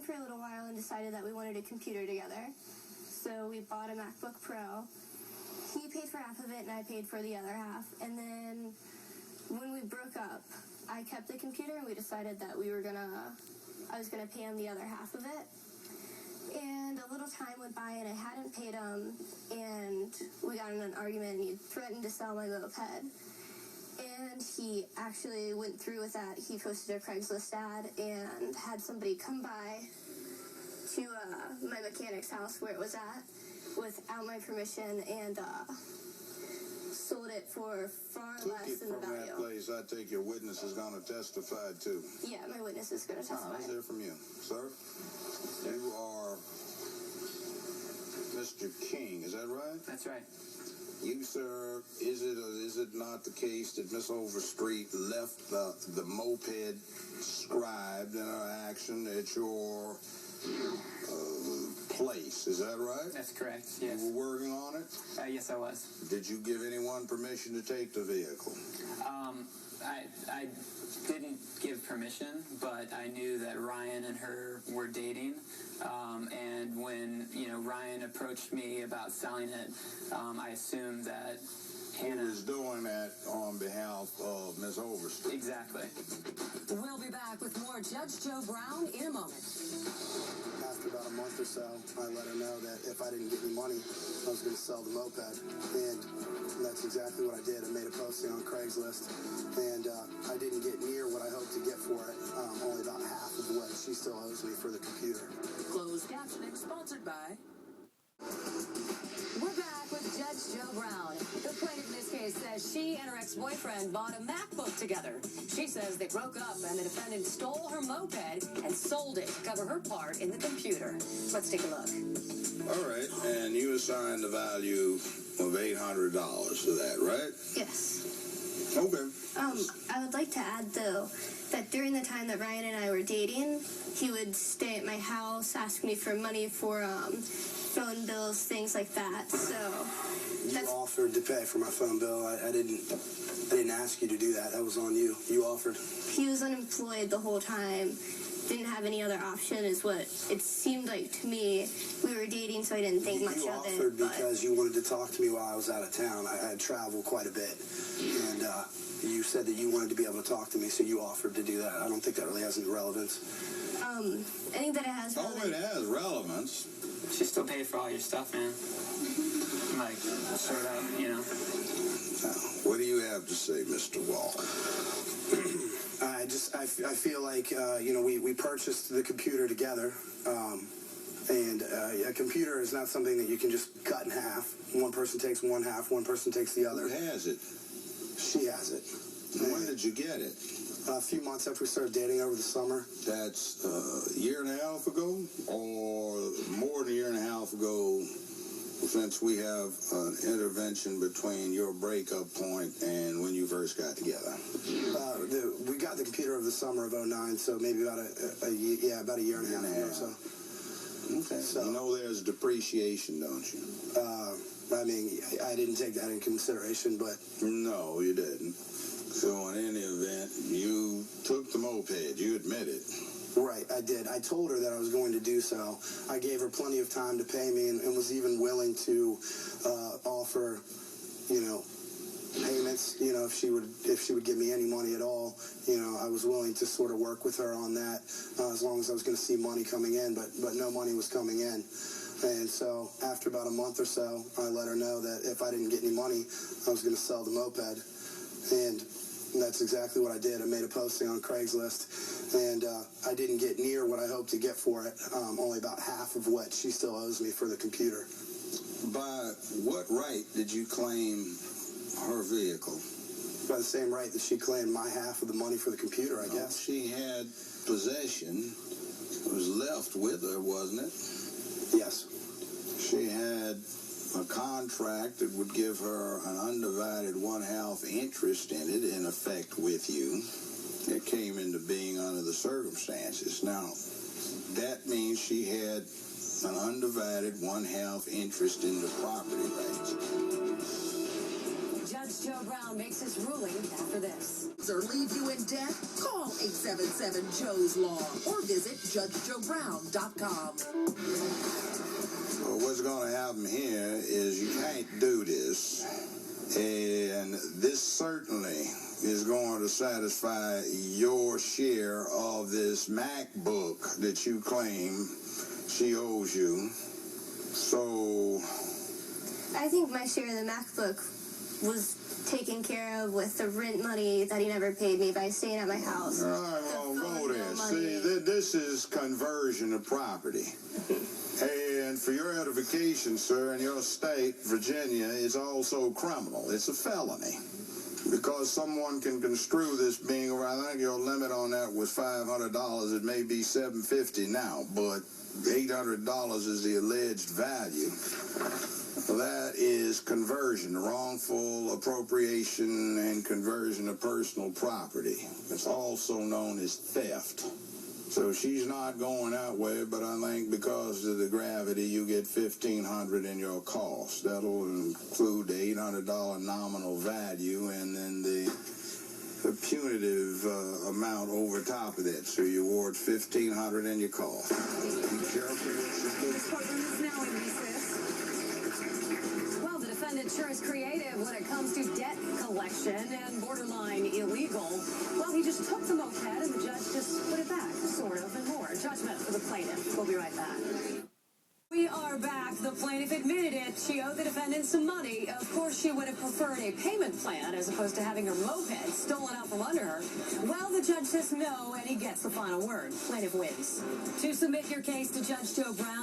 for a little while and decided that we wanted a computer together. So we bought a MacBook Pro. He paid for half of it and I paid for the other half. And then when we broke up, I kept the computer and we decided that I was gonna pay him the other half of it. And a little time went by and I hadn't paid him, and we got in an argument and he threatened to sell my moped. And he actually went through with that. He posted a Craigslist ad and had somebody come by to my mechanic's house where it was at without my permission, and sold it for far less than the value. From that place, I take your witness is going to testify too. Yeah, my witness is going to testify. Let's hear from you, sir. You are Mr. King, is that right? That's right. You, sir, is it or is it not the case that Miss Overstreet left the moped scribed in her action at your place? Is that right? That's correct, yes. You were working on it? Yes, I was. Did you give anyone permission to take the vehicle? I didn't give permission, but I knew that Ryan and her were dating. And when, Ryan approached me about selling it, I assumed that Hannah... He was doing that on behalf of Ms. Overstreet. Exactly. We'll be back with more Judge Joe Brown in a moment. After about a month or so, I let her know that if I didn't get any money, I was going to sell the moped. And that's exactly what I did. I made a posting on Craigslist, and I didn't get near what I hoped to get for it, only about half of what she still owes me for the computer. Closed captioning sponsored by... We're back with Judge Joe Brown. The plaintiff in this case says she and her ex-boyfriend bought a MacBook together. She says they broke up and the defendant stole her moped and sold it to cover her part in the computer. Let's take a look. All right, and you assigned the value of $800 to that, right? Yes. Okay. I would like to add, though, that during the time that Ryan and I were dating, he would stay at my house, ask me for money for phone bills, things like that. So you offered to pay for my phone bill. I didn't ask you to do that. That was on you. You offered. He was unemployed the whole time. Didn't have any other option, is what it seemed like to me. We were dating, so I didn't think much of it. You offered because you wanted to talk to me while I was out of town. I had traveled quite a bit, and you said that you wanted to be able to talk to me, so you offered to do that. I don't think that really has any relevance. I think that it has relevance. Oh, it has relevance. She still paid for all your stuff, man. Like, straight up, Now, what do you have to say, Mr. Walker? I feel like, we purchased the computer together, and a computer is not something that you can just cut in half. One person takes one half, one person takes the other. Who has it? She has it. And when did you get it? A few months after we started dating over the summer. That's a year and a half ago, or more than a year and a half ago, since we have an intervention between your breakup point and when you first got together. We got the computer over the summer of '09, so maybe about a year and a half ago or so. Okay. So you know there's depreciation, don't you? I didn't take that in consideration, but... No, you didn't. So in any event, you took the moped. You admit it. Right, I did. I told her that I was going to do so. I gave her plenty of time to pay me and was even willing to offer, payments, if she would give me any money at all. I was willing to sort of work with her on that as long as I was going to see money coming in, but no money was coming in. And so after about a month or so, I let her know that if I didn't get any money, I was going to sell the moped. And that's exactly what I did. I made a posting on Craigslist, and I didn't get near what I hoped to get for it, only about half of what she still owes me for the computer. By what right did you claim her vehicle? By the same right that she claimed my half of the money for the computer, I guess. She had possession. It was left with her, wasn't it? Yes. She had a contract that would give her an undivided one-half interest in it, in effect, with you. It came into being under the circumstances. Now, that means she had an undivided one-half interest in the property rights. Judge Joe Brown makes his ruling after this. Or leave you in debt? Call 877-JOE'S-LAW or visit JudgeJoeBrown.com. Well, what's going to happen here is you can't do this, and this certainly is going to satisfy your share of this MacBook that you claim she owes you. So I think my share of the MacBook was taken care of with the rent money that he never paid me by staying at my house. all right, well, go there. See, this is conversion of property. And for your edification, sir, in your state, Virginia, it's also criminal. It's a felony. Because someone can construe this being around, I think your limit on that was $500. It may be $750 now, but $800 is the alleged value. That is conversion, wrongful appropriation and conversion of personal property. It's also known as theft. So she's not going that way, but I think because of the gravity, you get $1,500 in your cost. That'll include the $800 nominal value and then the punitive amount over top of that. So you award $1,500 in your cost. Be careful what you do. This courtroom is now in recess. Well, the defendant sure is creative when it comes to debt collection and borderline illegal. Well, he just took the moped and the judge just put it back, sort of, and more. Judgment for the plaintiff. We'll be right back. We are back. The plaintiff admitted it. She owed the defendant some money. Of course, she would have preferred a payment plan as opposed to having her moped stolen out from under her. Well, the judge says no, and he gets the final word. Plaintiff wins. To submit your case to Judge Joe Brown,